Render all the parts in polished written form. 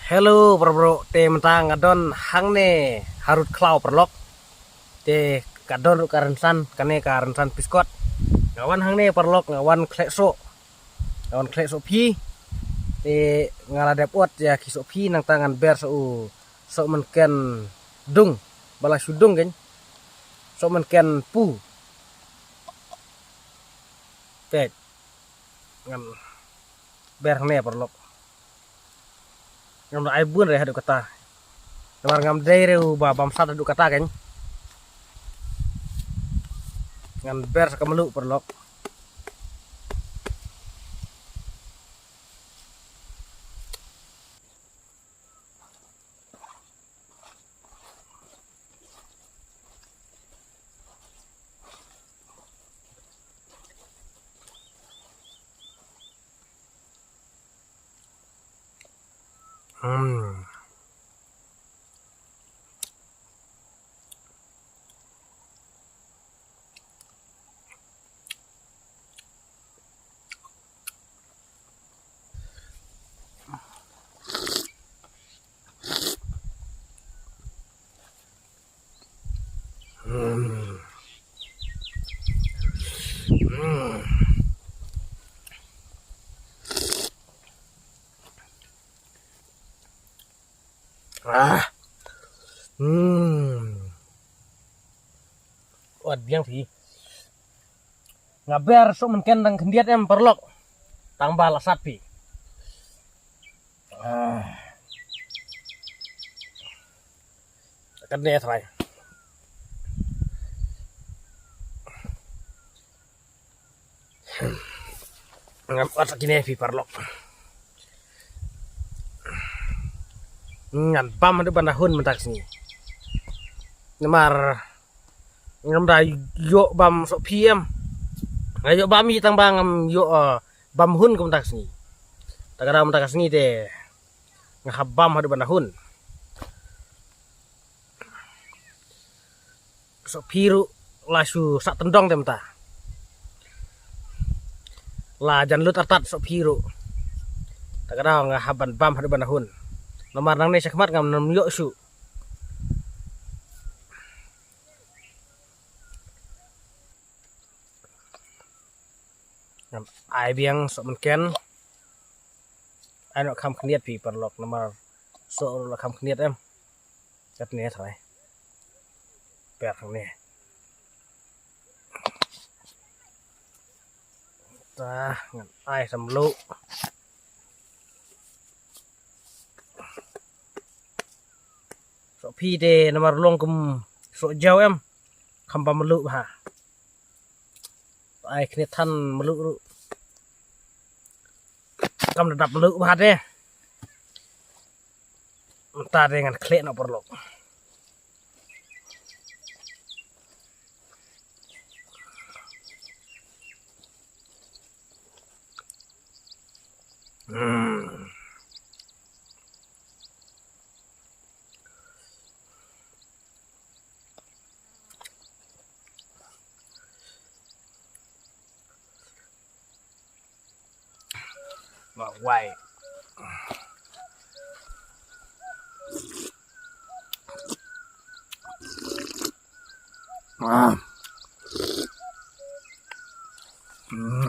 Hello bro, te mentang ngadon hang ne harut klau perlok. Te kadon karensan kane karensan piskot. Ngawan hang ne perlok ngawan klekso. Ngawan klekso pi. Te ngaladep ot ya kiso pi nang tangan ber so menken dung bala sudung kan. So menken pu. Te ngan ber hang ne perlok. Ngam ai bun re hadu kata. Namar ngam dai reu ba bam sat hadu kata kan. Ngan ber sakamelu perlok. Hmm. Hmm. Hmm. Ah. Hmm. Wad biang phi. Ngaber so menken dang kendiat em perlok. Tambah lasat pi. Ah. Kan ne thai. Ngam at kine pi perlok. Ngan pam ada bandahun mentak sini. Namar ngam dai yo bam so piem. Ngayo bami tang bangam yo bam hun kum tak sini. Tagara mentak sini de ngahabam ada bandahun. So piru lasu sak tendong tem ta. La jan lut artat so piru. Tagara ngahaban bam ada bandahun. Nomor nang ne sakmat ngam nam yo su. Ngam ai biang so menken. Ai no kham khniat pi perlok nomor so la kham khniat em. Kat ne thai. Per thang ne. Ta ngam ai sam lu. So pi de nomor long kum so jau em. Kham pam lu ha. Ai khniat than melu ru. Kam dadap melu ha de. Ta dengan klek no perlok. Hmm. Why? Ah.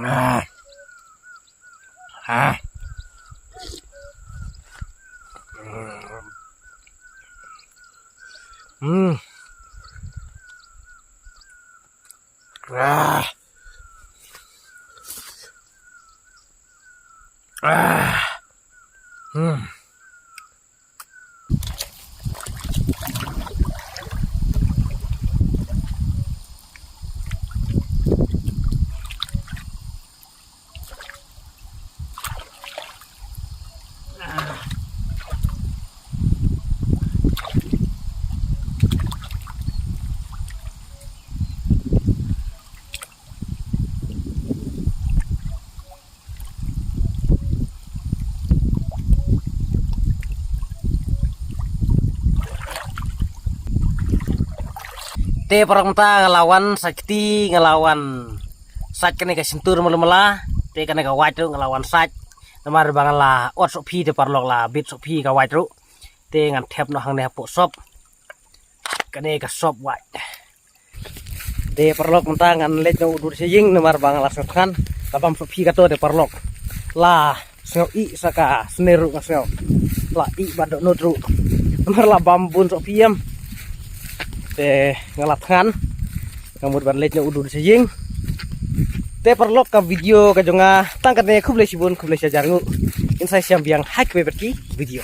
Ah. Ah. Hmm. Ah. Ah. Hmm. Te parang ta ngelawan sakti ngelawan sak kene ka sentur mela-mela te kene ka watu ngelawan sak namar bangala ot sok phi te parlok la bit sok phi ka wai tru te ngan thep no hang ne po sop kane ka sop wai te parlok mentang ngan lej no udur sejing namar bangala sok kan tapam sok phi ka to te parlok la seo I saka sneru ka seo la I badok no tru namar la bambun sok phi te ngalat kan ngamut ban lej no udur sejing te parlok ka video ka jonga tangkat ne khuble sibun khuble sajarngu insai siam biang hack beberki video